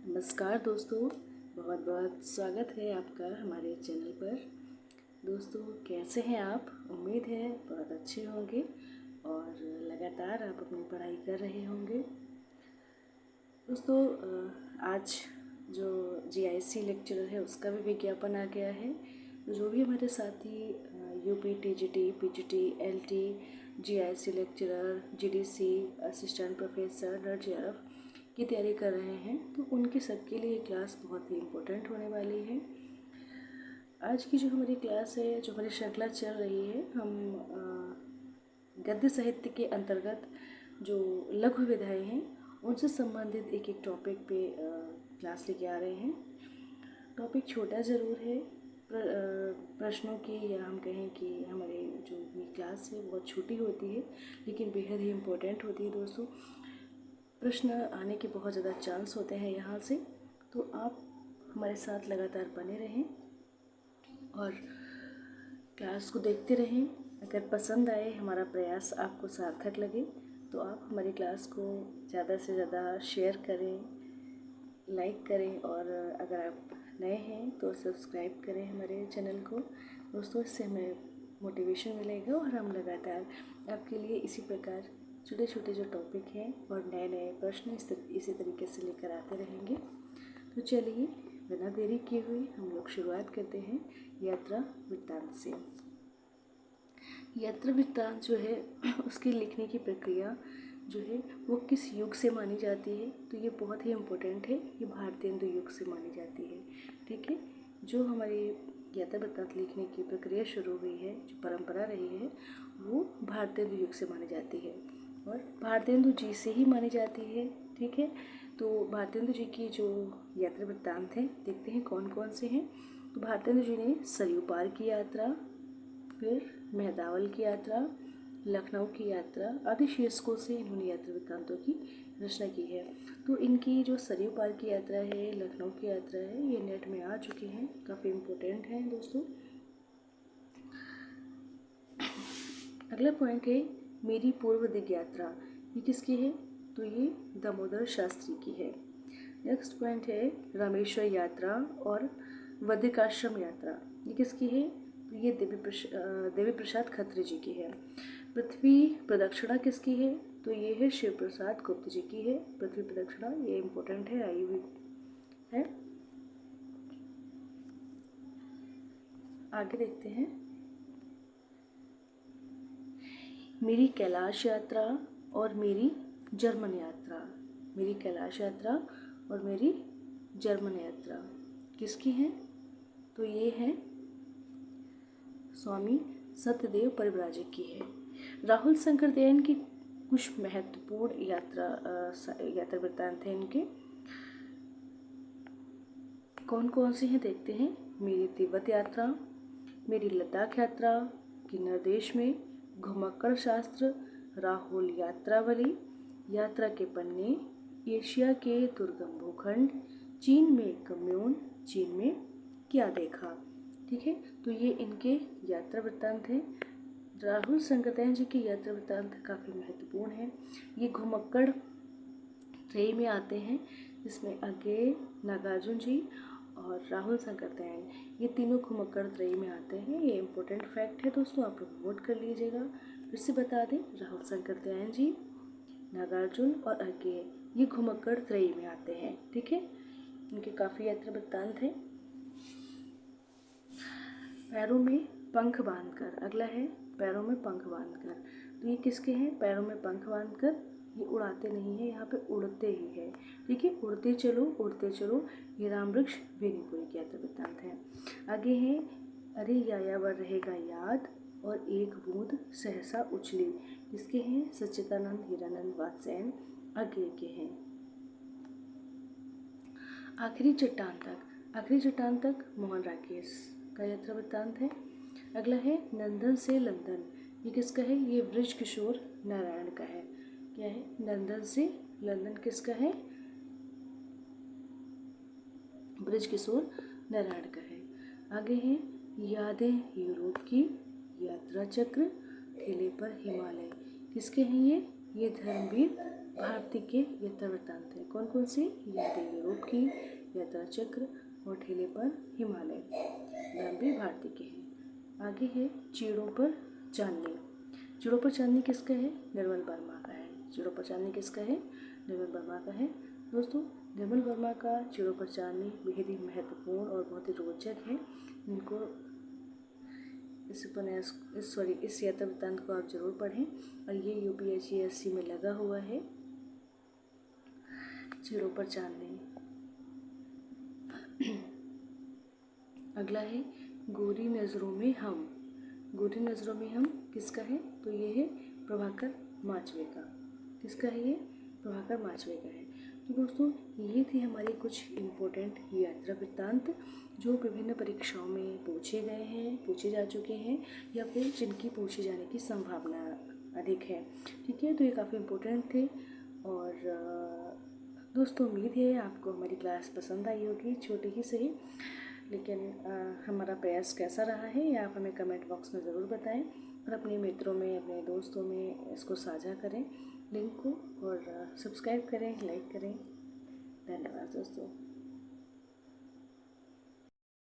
नमस्कार दोस्तों, बहुत बहुत स्वागत है आपका हमारे चैनल पर। दोस्तों कैसे हैं आप? उम्मीद है बहुत अच्छे होंगे और लगातार आप अपनी पढ़ाई कर रहे होंगे। दोस्तों आज जो जीआईसी लेक्चरर है उसका भी विज्ञापन आ गया है। तो जो भी हमारे साथी UP, TGT, PGT, LT, GIC lecturer, GDC, assistant professor, nurse की तैयारी कर रहे हैं तो उनके सबके लिए क्लास बहुत ही इम्पोर्टेंट होने वाली है। आज की जो हमारी क्लास है, जो हमारी श्रृंखला चल रही है, हम गद्य साहित्य के अंतर्गत जो लघु विधाएं हैं उनसे संबंधित एक एक टॉपिक पे क्लास लेके आ रहे हैं। टॉपिक छोटा ज़रूर है, प्रश्नों की या हम कहें कि हमारी जो ये क्लास है बहुत छोटी होती है लेकिन बेहद ही इम्पोर्टेंट होती है दोस्तों। प्रश्न आने के बहुत ज़्यादा चांस होते हैं यहाँ से, तो आप हमारे साथ लगातार बने रहें और क्लास को देखते रहें। अगर पसंद आए, हमारा प्रयास आपको सार्थक लगे तो आप हमारी क्लास को ज़्यादा से ज़्यादा शेयर करें, लाइक करें और अगर आप नए हैं तो सब्सक्राइब करें हमारे चैनल को। दोस्तों इससे हमें मोटिवेशन मिलेगा और हम लगातार आपके लिए इसी प्रकार छोटे छोटे जो टॉपिक हैं और नए नए प्रश्न इसी तरीके से लेकर आते रहेंगे। तो चलिए बिना देरी किए हुए हम लोग शुरुआत करते हैं यात्रा वृत्तांत से। यात्रा वृत्तांत जो है उसकी लिखने की प्रक्रिया जो है वो किस युग से मानी जाती है, तो ये बहुत ही इम्पोर्टेंट है। ये भारतेंदु युग से मानी जाती है। ठीक है, जो हमारी यात्रा वृत्तांत लिखने की प्रक्रिया शुरू हुई है, जो परंपरा रही है, वो भारतेंदु युग से मानी जाती है और भारतेंदु जी से ही मानी जाती है। ठीक है, तो भारतेंदु जी की जो यात्रा वृत्तांत हैं देखते हैं कौन कौन से हैं। तो भारतेंदु जी ने सरयू पार की यात्रा, फिर मेहदावल की यात्रा, लखनऊ की यात्रा आदि शीर्षकों से इन्होंने यात्रा वृत्तांतों की रचना की है। तो इनकी जो सरयू पार की यात्रा है, लखनऊ की यात्रा है, ये नेट में आ चुके हैं, काफ़ी इम्पोर्टेंट हैं दोस्तों। अगला पॉइंट है मेरी पूर्व दिग यात्रा, ये किसकी है? तो ये दामोदर शास्त्री की है। नेक्स्ट पॉइंट है रामेश्वर यात्रा और वधिकाश्रम यात्रा, ये किसकी है? तो ये देवी प्रसाद खत्री जी की है। पृथ्वी प्रदक्षिणा किसकी है? तो ये है शिव प्रसाद गुप्त जी की है। पृथ्वी प्रदक्षिणा ये इम्पोर्टेंट है, आई हुई है। आगे देखते हैं मेरी कैलाश यात्रा और मेरी जर्मन यात्रा। मेरी कैलाश यात्रा और मेरी जर्मन यात्रा किसकी है? तो ये है स्वामी सत्यदेव परिव्राजक की है। राहुल शंकरदयाल की कुछ महत्वपूर्ण यात्रा वृत्तांत हैं इनके, कौन कौन से हैं देखते हैं। मेरी तिब्बत यात्रा, मेरी लद्दाख यात्रा, किन्नर देश में, घुमक्कड़ शास्त्र, राहुल यात्रावली, यात्रा के पन्ने, एशिया के दुर्गम भूखंड, चीन में कम्यून, चीन में क्या देखा। ठीक है, तो ये इनके यात्रा वृत्तांत हैं। राहुल शंकरदयाल जी की यात्रा वृत्तांत काफ़ी महत्वपूर्ण है। ये घुमक्कड़ त्रयी में आते हैं, जिसमें अज्ञेय, नागार्जुन जी और राहुल शंकरदयाल, ये तीनों घुमक्कड़ त्रयी में आते हैं। ये इम्पोर्टेंट फैक्ट है दोस्तों, आप लोग नोट कर लीजिएगा। फिर से बता दें, राहुल शंकरदयाल जी, नागार्जुन और अज्ञेय ये घुमक्कड़ त्रयी में आते हैं। ठीक है, इनके काफ़ी यात्रा वृत्तांत हैं। पैरों में पंख बांधकर, अगला है पैरों में पंख बांधकर, तो ये किसके हैं? पैरों में पंख बांधकर, ये उड़ाते नहीं है, यहाँ पे उड़ते ही है। ठीक है, उड़ते चलो, ये राम वृक्ष बेनीपुरी की यात्रा वृत्तांत है। आगे है अरे यायावर रहेगा याद और एक बूंद सहसा उछली, किसके हैं? सच्चिदानंद हीरानंद वात्स्यायन अज्ञेय के हैं। आखिरी चट्टान तक मोहन राकेश का यात्रा वृत्तांत है। अगला है नंदन से लंदन, ये किसका है? ये ब्रज किशोर नारायण का है। क्या है? नंदन से लंदन किसका है? ब्रज किशोर नारायण का है। आगे है यादें यूरोप की, यात्रा चक्र, ठेले पर हिमालय, किसके हैं ये? ये धर्मवीर भारती के यात्रा वृत्तांत हैं। कौन कौन से? यादें यूरोप की, यात्रा चक्र और ठेले पर हिमालय। नाम भी भारती के हैं। आगे है चीड़ों पर चांदनी। चीड़ों पर चांदनी किसका है? निर्मल वर्मा का है। चीड़ों पर चांदनी किसका है? निर्मल वर्मा का है। दोस्तों निर्मल वर्मा का चीड़ों पर चांदनी बेहद ही महत्वपूर्ण और बहुत ही रोचक है। इनको इस यात्रा वृत्तांत को आप जरूर पढ़ें और ये UPSC में लगा हुआ है। चीड़ों पर चांदनी। अगला है गोरी नज़रों में हम। गोरी नज़रों में हम किसका है? तो ये है प्रभाकर माचवे का। किसका है ये? प्रभाकर माचवे का है। तो दोस्तों ये थी हमारी कुछ इम्पोर्टेंट यात्रा वृत्तांत जो विभिन्न परीक्षाओं में पूछे गए हैं, पूछे जा चुके हैं या फिर जिनकी पूछे जाने की संभावना अधिक है। ठीक है, तो ये काफ़ी इम्पोर्टेंट थे। और दोस्तों उम्मीद है आपको हमारी क्लास पसंद आई होगी, छोटी ही सही, लेकिन हमारा प्रयास कैसा रहा है ये आप हमें कमेंट बॉक्स में ज़रूर बताएं और अपने मित्रों में, अपने दोस्तों में इसको साझा करें लिंक को, और सब्सक्राइब करें, लाइक करें। धन्यवाद दोस्तों।